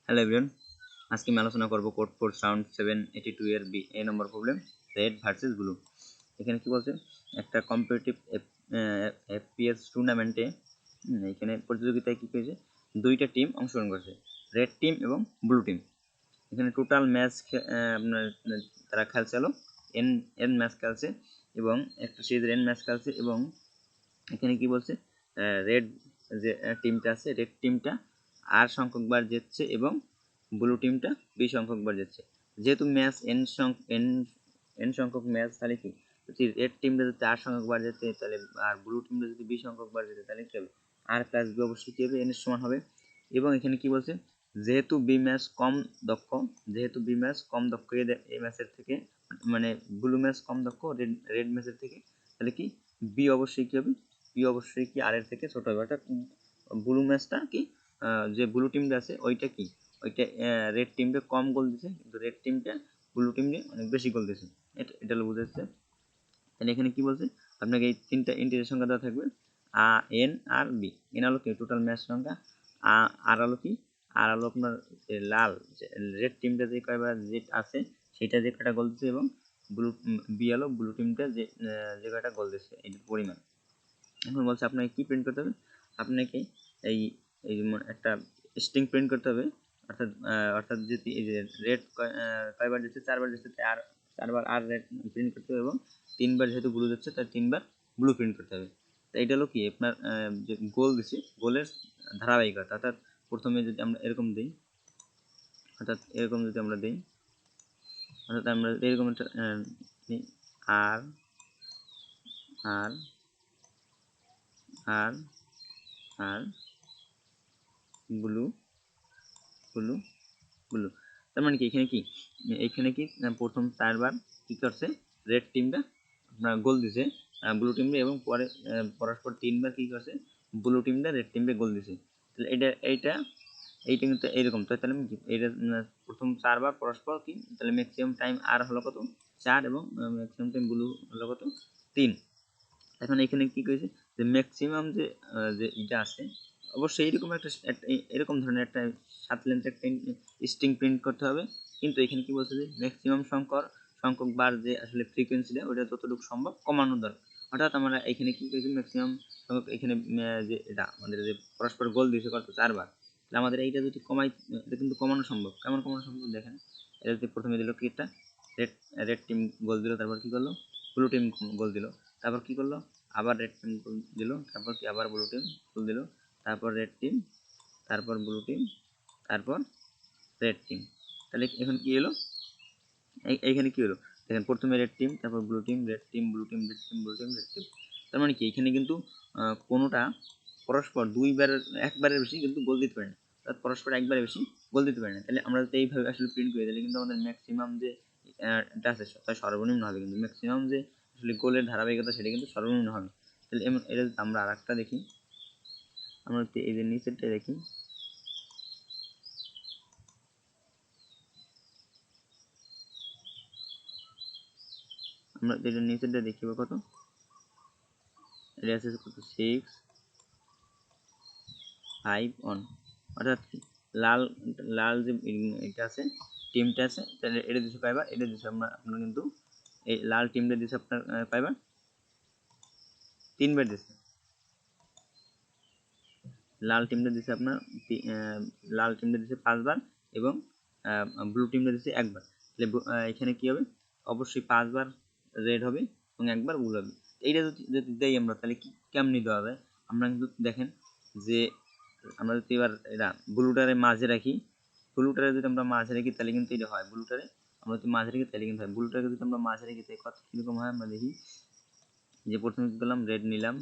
Hello everyone, আজকে আমি আলোচনা করব কোড ফোর্স রাউন্ড 782 এর এ নম্বর প্রবলেম রেড ভার্সেস ব্লু। এখানে কি বলছে, একটা কম্পিটিটিভ এফপিএস টুর্নামেন্টে এখানে প্রতিযোগিতায় কি হয়েছে, দুইটা টিম অংশগ্রহণ করেছে, রেড টিম এবং ব্লু টিম। এখানে টোটাল ম্যাচ আপনার তারা খেলছে হলো এন এন ম্যাচ খেলছে এবং একটা সিরিজের এন ম্যাচ খেলছে। এবং এখানে কি বলছে, রেড যে টিমটা আছে, রেড টিমটা আর সংখ্যক বার জিতছে এবং ব্লু টিমটা বি সংখ্যক বার জিতছে। যেহেতু ম্যাচ এন সংখ্যক ম্যাচ, তাহলে কি যদি রেড টিমটা যদি আর সংখ্যক বার যেতে, তাহলে আর ব্লু টিমটা যদি বি সংখ্যক বার যেতে, তাহলে কি হবে, আর প্লাস বি অবশ্যই কি হবে, এন এর সমান হবে। এবং এখানে কি বলছে, যেহেতু বি ম্যাচ কম দক্ষ, এই ম্যাচের থেকে, মানে ব্লু ম্যাচ কম দক্ষ রেড ম্যাচের থেকে, তাহলে কি বি অবশ্যই কি হবে, বি অবশ্যই কি আর এর থেকে ছোট হবে। অর্থাৎ ব্লু ম্যাচটা কি, যে ব্লু টিমটা আছে ওইটা কি, ওইটা রেড টিমটা কম গোল দিছে, কিন্তু রেড টিমটা ব্লু টিমকে অনেক বেশি গোল দিছে। এটা হলো বুঝাচ্ছে। তাহলে এখানে কি বলছে, আপনাকে এই তিনটা ইন্টিজার সংখ্যা দেওয়া থাকবে, এন আর বি। এন হলো কি টোটাল ম্যাচ সংখ্যা, আর হলো কি, আর হলো আপনার লাল রেড টিমটা যে কয়বার যে আছে সেটা যে কয়টা গোল দিচ্ছে, এবং বি হলো ব্লু টিমটা যে কয়টা গোল দিচ্ছে এটার পরিমাণ। এখন বলছে আপনাকে কি প্রিন্ট করতে হবে, আপনাকে এই এই একটা স্ট্রিং প্রিন্ট করতে হবে। অর্থাৎ যদি এই যে রেড কয়বার দিচ্ছে, চারবার দিচ্ছে, আর চারবার আর রেড প্রিন্ট করতে হবে, এবং তিনবার যেহেতু ব্লু দিচ্ছে তার তিনবার ব্লু প্রিন্ট করতে হবে। তো এটা হলো কি আপনার যে গোল দিচ্ছে, গোলের ধারাবাহিকতা। অর্থাৎ প্রথমে যদি আমরা এরকম দিই, অর্থাৎ এরকম যদি আমরা দিই, অর্থাৎ আমরা এরকম একটা আর আর আর আর ব্লু ব্লু ব্লু, তার মানে কি এখানে কি প্রথম চারবার কি করছে, রেড টিমটা আপনার গোল দিছে ব্লু টিমটা, এবং পরে পরস্পর তিনবার কি করছে, ব্লু টিমটা রেড টিমকে গোল দিছে। তাহলে এইটা কিন্তু এইরকম। তো তাহলে এটা প্রথম চারবার পরস্পর কি, তাহলে ম্যাক্সিমাম টাইম আর হলো কত, 4, এবং ম্যাক্সিমাম টাইম ব্লু হলো কত, 3। এখন এখানে কি করেছে, যে ম্যাক্সিমাম যে এটা আছে, অবশ্যই এইরকম একটা এরকম ধরনের একটা 7 লেন্থের একটা স্ট্রিং প্রিন্ট করতে হবে। কিন্তু এখানে কি বলছে, যে ম্যাক্সিমাম সংখ্যক বার যে আসলে ফ্রিকোয়েন্সিটা ওটা যতটুকু সম্ভব কমানো দরকার। অর্থাৎ আমরা এখানে কি করেছি, ম্যাক্সিমাম সংখ্যক এখানে যে এটা আমাদের যে পরস্পর গোল দিয়েছে কত, 4 বার, তাহলে আমাদের এইটা যদি কমাই, এটা কিন্তু কমানো সম্ভব। কেমন কমানো সম্ভব দেখেন, এটা যদি প্রথমে দিল কি, একটা রেড টিম গোল দিল, তারপর কি করলো, ব্লু টিম গোল দিল, তারপর কি করলো, আবার রেড টিম গোল দিল, তারপর কি আবার ব্লু টিম গোল দিল, তারপর রেড টিম, তারপর ব্লু টিম, তারপর রেড টিম। তাহলে এখন কি হলো, এইখানে কি হলো দেখেন, প্রথমে রেড টিম, তারপর blue team, red team, blue team, red team, blue team, red team. তার মানে কি এখানে কিন্তু কোনোটা পরস্পর একবারের বেশি কিন্তু গোল দিতে পারে না, অর্থাৎ পরস্পর একবারের বেশি গোল দিতে পারে না। তাহলে আমরা যদি এইভাবে আসলে প্রিন্ট করি, তাহলে কিন্তু আমাদের ম্যাক্সিমাম যে এটা আছে তার সর্বনিম্ন হবে, কিন্তু ম্যাক্সিমাম যে আসলে গোলের ধারাবাহিকতা সেটা কিন্তু সর্বনিম্ন হবে। তাহলে এটা আমরা আর একটা দেখি, আমরা এই যে নিচেরটা দেখি, আমরা এটা নিচেরটা দেখি কত, এটা আছে কত, 6, 5, 1। অর্থাৎ লাল লাল যে এটা আছে, টিমটা আছে, তাহলে এটা দিচ্ছে কয়বার, এটা দিচ্ছে আপনার কিন্তু এই লাল টিমটা দিচ্ছে আপনার কয়বার, 3বার দিচ্ছে। লাল টিমটা দিচ্ছে আপনার লাল টিমটা দিচ্ছে 5বার, এবং ব্লু টিমটা দিচ্ছে 1বার। তাহলে এখানে কি হবে, অবশ্যই 5বার রেড হবে এবং 1বার ব্লু হবে। এইটা যদি দেই আমরা, তাহলে কি কেমনি দেওয়া যায়, আমরা কিন্তু দেখেন যে আমরা যদি এবার এটা ব্লুটারে মাঝে রাখি, তাহলে কিন্তু এটা হয়, ব্লুটারে আমরা যদি মাঝে রাখি তাহলে কিন্তু হয়, ব্লুটাকে যদি আমরা মাঝে রাখি তাহলে কত কীরকম হয় আমরা দেখি। যে প্রথমে কী করলাম, রেড নিলাম,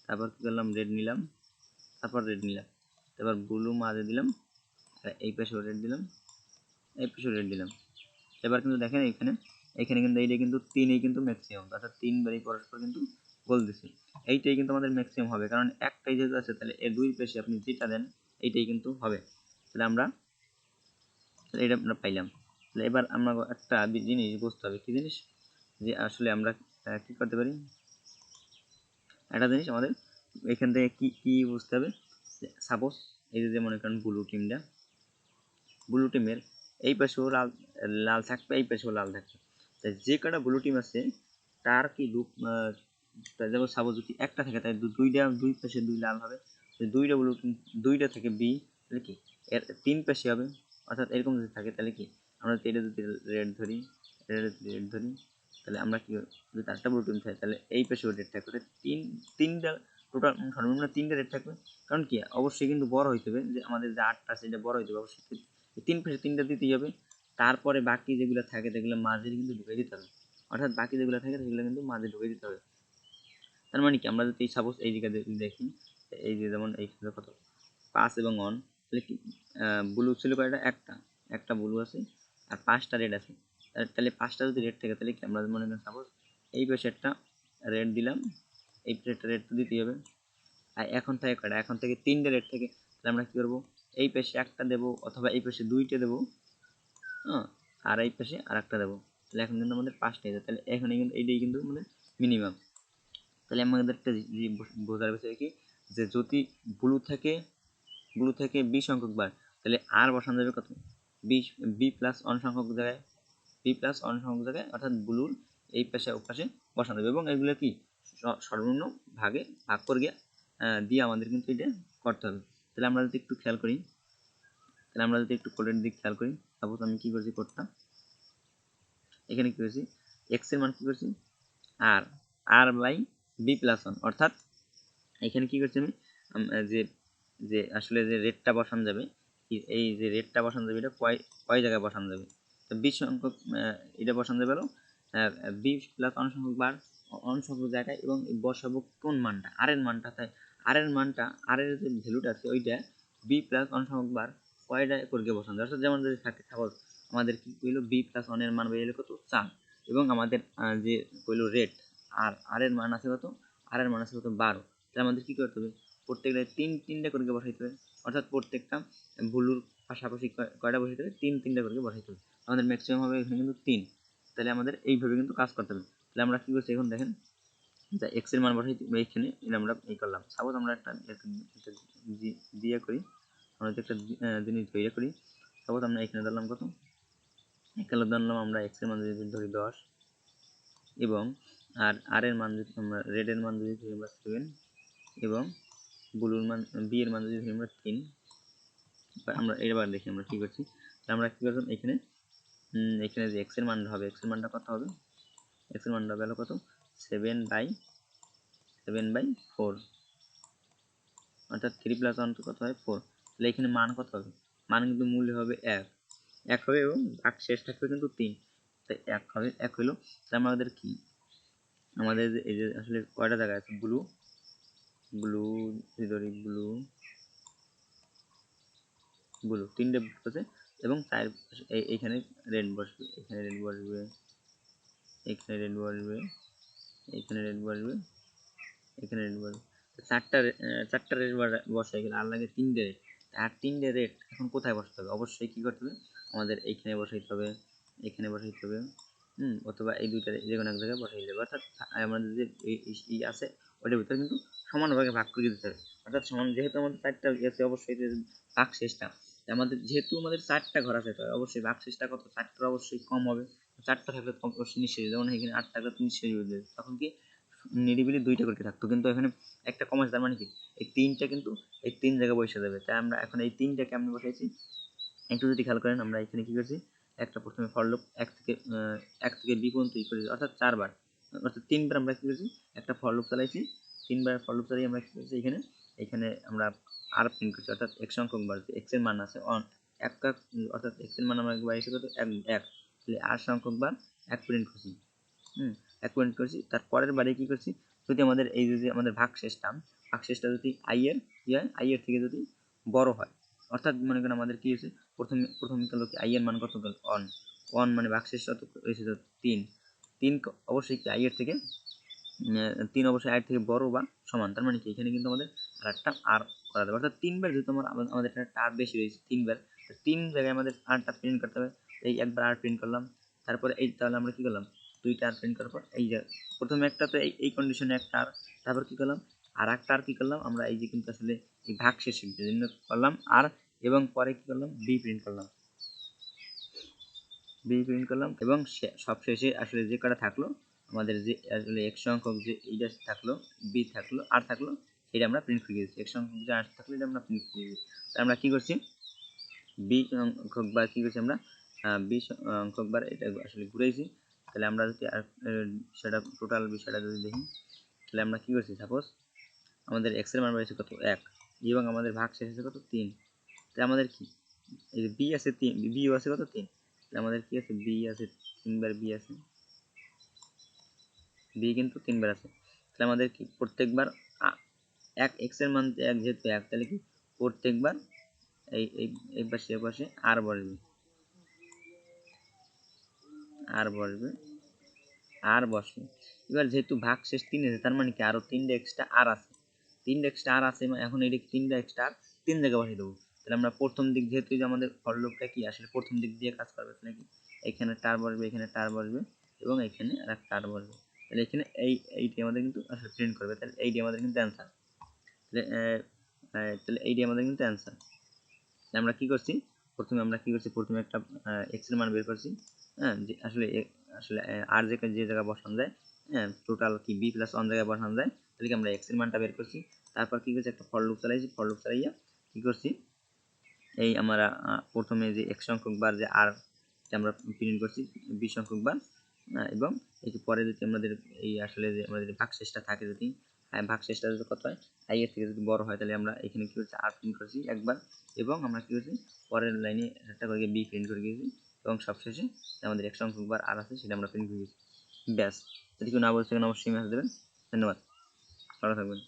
তারপর কী করলাম, রেড নিলাম, তারপর রেড নিলাম, তারপর ব্লু মাঝে দিলাম, আর এই পাশেও রেড দিলাম, এই পাশেও রেড দিলাম। এবার কিন্তু দেখেন এখানে কিন্তু এইটা কিন্তু 3ই কিন্তু ম্যাক্সিমাম, অর্থাৎ 3বারই পরস্পর কিন্তু গোল দিছে। এইটাই কিন্তু আমাদের ম্যাক্সিমাম হবে, কারণ একটাই যেহেতু আছে, তাহলে এর 2 পাশে আপনি যেটা দেন এইটাই কিন্তু হবে। তাহলে এটা আমরা পাইলাম। তাহলে এবার আমরা একটা জিনিস বুঝতে হবে, কি জিনিস, যে আসলে আমরা কি করতে পারি, একটা জিনিস আমাদের এখান থেকে কি বুঝতে হবে, সাপোজ এই যে মনে করেন ব্লু টিমটা, ব্লু টিমের এই পাশেও লাল লাল থাকবে, এই পাশেও লাল থাকবে। তাই যে কটা ব্লু টিম আছে তার কি যেমন সাপোজ যদি একটা থাকে তাই দুই পাশে 2 লাল হবে, দুইটা ব্লু টিম দুইটা থেকে বি, তাহলে কি এর 3 পাশে হবে। অর্থাৎ এরকম যদি থাকে তাহলে কি আমরা এটা যদি রেড ধরি, রেড ধরি, তাহলে আমরা কি যদি 4টা ব্লু টিম থাকে তাহলে এই পাশেও রেড থাকবে, তিনটা টোটাল সর্বনিম্ন 3টা রেড থাকবে। কারণ কি অবশ্যই কিন্তু বড় হইতে হবে, যে আমাদের যে 8টা আছে এটা বড় হইতে হবে, অবশ্যই 3 পাশে 3টা দিতেই হবে। তারপরে বাকি যেগুলো থাকে সেগুলো মাঝে কিন্তু ঢুকে দিতে হবে, অর্থাৎ বাকি যেগুলো থাকে সেগুলো কিন্তু মাঝে ঢুকে দিতে হবে। তার মানে কি আমরা যদি সাপোজ এই দিকে দেখি, এই যে যেমন এইখানে কত 5 এবং 1, তাহলে কি ব্লু ছিল কয়টা, একটা ব্লু আছে আর 5টা রেড আছে। তাহলে 5টা যদি রেড থাকে তাহলে কি আমরা মনে করেন সাপোজ এই পাশে একটা রেড দিলাম, এই পাশে একটা রেড তো দিতেই হবে। আর এখন থেকে কয়টা, এখন থেকে 3টে রেড থেকে, তাহলে আমরা কি করবো এই পাশে একটা দেবো অথবা এই পাশে 2টে দেবো, হ্যাঁ, আর এই পাশে আর একটা দেবো। তাহলে এখন কিন্তু আমাদের 5টাই, তাহলে এখানে কিন্তু এইটাই কিন্তু আমাদের মিনিমাম। তাহলে আমাদের একটা বোঝার বিষয় কি, যে যদি ব্লু থেকে বি সংখ্যক বার, তাহলে আর বসানো যাবে কত, বি প্লাস 1 সংখ্যক জায়গায়, অর্থাৎ ব্লুর এই পাশে ও পাশে বসানো যাবে। এবং এগুলো কি সর্বনিম্ন ভাগে ভাগ করে দিয়ে আমাদের কিন্তু এটা করতে হবে। তাহলে আমরা যদি একটু খেয়াল করি, কোডের দিক খেয়াল করি, সাপোজ আমি কি করছি কোডটা, এখানে কি করেছি এক্স এর মান কি করছি আর বাই বি প্লাস 1, অর্থাৎ এখানে কি করছি আমি যে যে আসলে যে রেটটা বসানো যাবে, এই যে রেটটা বসানো যাবে এটা কয় জায়গায় বসানো যাবে, তো 20 সংখ্যক এটা বসানো যাবে হলো 20 প্লাস 1 সংখ্যক বার 1 সংখ্যক জায়গায়, এবং বসাবো কোন মানটা, আর এর মানটা। তাই আর এর যে ভ্যালুটা আছে ওইটা বি প্লাস 1 সংখ্যক বার কয়টা করে বসানো যাবে। অর্থাৎ যেমন যদি থাকে সাপোজ আমাদের কি কইলো বি প্লাস 1 এর মান বেরিয়ে কত 4, এবং আমাদের যে কইলো রেট আর এর মান আছে কত, আর এর মান আছে কত 12, তাহলে আমাদের কি করতে হবে প্রত্যেকটা তিনটা করে বসাইতে হবে। অর্থাৎ প্রত্যেকটা ব্লুর পাশাপাশি কয়টা বসাইতে হবে, তিনটা করে বসাইতে হবে। আমাদের ম্যাক্সিমাম হবে এখানে কিন্তু 3, তাহলে আমাদের এইভাবে কিন্তু কাজ করতে হবে। তাহলে আমরা কি করছি এখন দেখেন, যা এক্স এর মান বসাইতে এখানে আমরা এই করলাম। সাপোজ আমরা একটা দিয়ে করি, আমরা একটা জিনিস তৈরি করি। সাপোজ আমরা এখানে ধরলাম কত, এখানে ধরলাম আমরা এক্স এর মান যদি ধরি 10, এবং আর এর মান যদি আমরা রেড এর মান যদি ধরি আমরা 7, এবং ব্লুর মান বি এর মান যদি ধরি আমরা 3। আমরা এবার দেখি আমরা কি করছি, আমরা কি করলাম এখানে যে এক্স এর মান হবে, এক্স এর মানটা কত হবে, এক্স এর মানটা হবে কত 7/4, অর্থাৎ 3 প্লাস 1 কত হয় 4। তাহলে এখানে মান কত হবে, মান কিন্তু মূল্য হবে 1 হবে, এবং ভাগ শেষ থাকবে কিন্তু 3, তাই 1 হবে, 1 হলো। তাই আমাদের কি আমাদের এই যে আসলে কয়টা জায়গা আছে, ব্লু ধরি ব্লু 3টে আছে, এবং এইখানে রেড বসবে, এখানে রেড বসবে, এখানে রেড বসবে, এখানে রেড বসবে, এখানে রেড বসবে। চারটা রেড বসে গেলে আর লাগে 3টে রেড, আর 3টে রেড এখন কোথায় বসাতে হবে, অবশ্যই কি করতে হবে আমাদের এইখানে বসাইতে হবে, এখানে বসাইতে হবে, অথবা এই দুইটা যে কোনো এক জায়গায় বসাই দেবে। অর্থাৎ আমাদের যে এই আছে ওইটার ভিতরে কিন্তু সমানভাবে ভাগ করে দিতে হবে। অর্থাৎ সমান, যেহেতু আমাদের 4টা আছে অবশ্যই ভাগ শেষটা যেহেতু আমাদের 4টা ঘর আছে, অবশ্যই ভাগ শেষটা কত 4টার অবশ্যই কম হবে। 4টা থাকলে অবশ্যই নিশ্চয়ই, যেমন এখানে 8 থাকলে তো নিশ্চয়ই হয়ে যাবে, তখন কি নিরিবিলি 2টা করে থাকতো, কিন্তু এখানে একটা কম আছে, তার মানে কি এই 3টা কিন্তু এই 3 জায়গায় বসে যাবে। তাই আমরা এখন এই 3টাকে আমি বসাইছি, একটু যদি খেয়াল করেন আমরা এখানে কি করছি, একটা প্রথমে ফর লুপ 1 থেকে বি পর্যন্ত করেছি, অর্থাৎ 4বার, অর্থাৎ 3বার আমরা কি করেছি একটা ফর লুপ চালাইছি, 3বার ফর লুপ চালিয়ে আমরা কি করেছি এখানে আমরা আর প্রিন্ট করছি, অর্থাৎ এক সংখ্যক বার এক্স এর মান আছে অর্থাৎ এক্স এর মান আমরা বাইরে কত 1, তাহলে আর সংখ্যক বার 1 প্রিন্ট করছি, 1 প্রিন্ট করছি। তারপরের বারে কি করছি, যদি আমাদের এই যে আমাদের ভাগ শেষটা যদি আই এর থেকে যদি বড় হয়, অর্থাৎ মনে করেন আমাদের কি হয়েছে প্রথম গেল কি আই এর মান কত গেল 1, মানে ভাগশেষ কত হয়েছে 3 অবশ্যই কি আই এর থেকে 3 অবশ্যই আই এর থেকে বড় বা সমান। তার মানে কি এখানে কিন্তু আমাদের আরেকটা আর করা যাবে, অর্থাৎ 3বার যেহেতু আমাদের একটা আর বেশি রয়েছে 3বার, 3 জায়গায় আমাদের আরটা প্রিন্ট করতে হবে। এই একবার আর প্রিন্ট করলাম, তারপরে এই তাহলে আমরা কি করলাম 2টা আর প্রিন্ট করার পর এই যে প্রথমে একটা তো এই কন্ডিশনে একটা আর, তারপর কি করলাম আর একটা আর কি করলাম আমরা এই যে কিন্তু আসলে এই ভাগ শেষের জন্য করলাম আর, এবং পরে কি করলাম বি প্রিন্ট করলাম। বি প্রিন্ট করলাম এবং সবশেষে আসলে যে কটা থাকলো আমাদের যে আসলে x সংখ্যক যে এইটা থাকলো বি থাকলো আর থাকলো এটা আমরা প্রিন্ট করে দিয়েছি। x সংখ্যক যে আর থাকলো এটা আমরা প্রিন্ট করে দিয়েছি। তাই আমরা কি করছি বি সংখ্যক বার কি করছি আমরা বি সংখ্যক বার এটা আসলে ঘুরাইছি। তাহলে আমরা যদি সেটা টোটাল বিষয়টা যদি দেখি তাহলে আমরা কি করছি সাপোজ আমাদের x এর মান বেরিয়েছে কত 1 এবং আমাদের ভাগ শেষ হয়েছে কত 3। তাহলে আমাদের কি এই যে বি আছে 3 বি আছে কত 3। তাহলে আমাদের কি আছে বি আছে 3 বার বি আছে বি কিন্তু 3 বার আছে। তাহলে আমাদের কি প্রত্যেকবার এক x এর মান 1 যেহেতু 1 তাহলে কি প্রত্যেকবার এই এই এই পাশে এই পাশে আর বসবে আর বসবে আর বসে। এবার যেহেতু ভাগ শেষ 3 আছে তার মানে কি আরো 3টা এক্সট্রা আর আছে 3টা এক্সট্রা আর আছে এখন এই 3টা এক্সট্রা আর 3 জায়গায় বসিয়ে দেবো। তাহলে আমরা প্রথম দিক যেহেতু যে আমাদের ফর লুপটা কি আসলে প্রথম দিক দিয়ে কাজ করবে তাহলে কি এখানে টার বসবে এখানে টার বসবে এবং এখানে আর টার বসবে। তাহলে এখানে এইটি আমাদের কিন্তু আসলে প্রিন্ট করবে। তাহলে এইটি আমাদের কিন্তু অ্যান্সার। তাহলে এইটি আমাদের কিন্তু অ্যান্সার। আমরা কি করছি প্রথমে আমরা কি করছি প্রথমে একটা এক্স এর মান বের করছি। হ্যাঁ যে আসলে আসলে আর যে জায়গায় বসানো যায় হ্যাঁ টোটাল কি বি প্লাস ওয়ান জায়গায় বসানো যায় তাহলে কি আমরা এক্স এর মানটা বের করছি। তারপর কি করছি একটা ফর লুপ চালাইছি ফর লুপ চালাইয়া কি করছি এই আমরা প্রথমে যে এক সংখ্যক বার যে আর আমরা প্রিন্ট করছি বি সংখ্যক বার এবং এই যে পরে যদি আমাদের এই আসলে যে আমাদের ভাগশেষটা থাকে যদি ভাগশেষটা যদি কত হয় আই এর থেকে যদি বড় হয় তাহলে আমরা এখানে কি করছি আর প্রিন্ট করছি একবার এবং আমরা কি করছি পরের লাইনে একটা করে বি প্রিন্ট করে দিয়েছি এবং সবশেষে আমাদের এক সংখ্যক বার আর আছে সেটা আমরা প্রিন্ট করে দিয়েছি। ব্যাস যদি কেউ না বলতে অবশ্যই মেসেজ দেবেন। ধন্যবাদ, ভালো থাকবেন।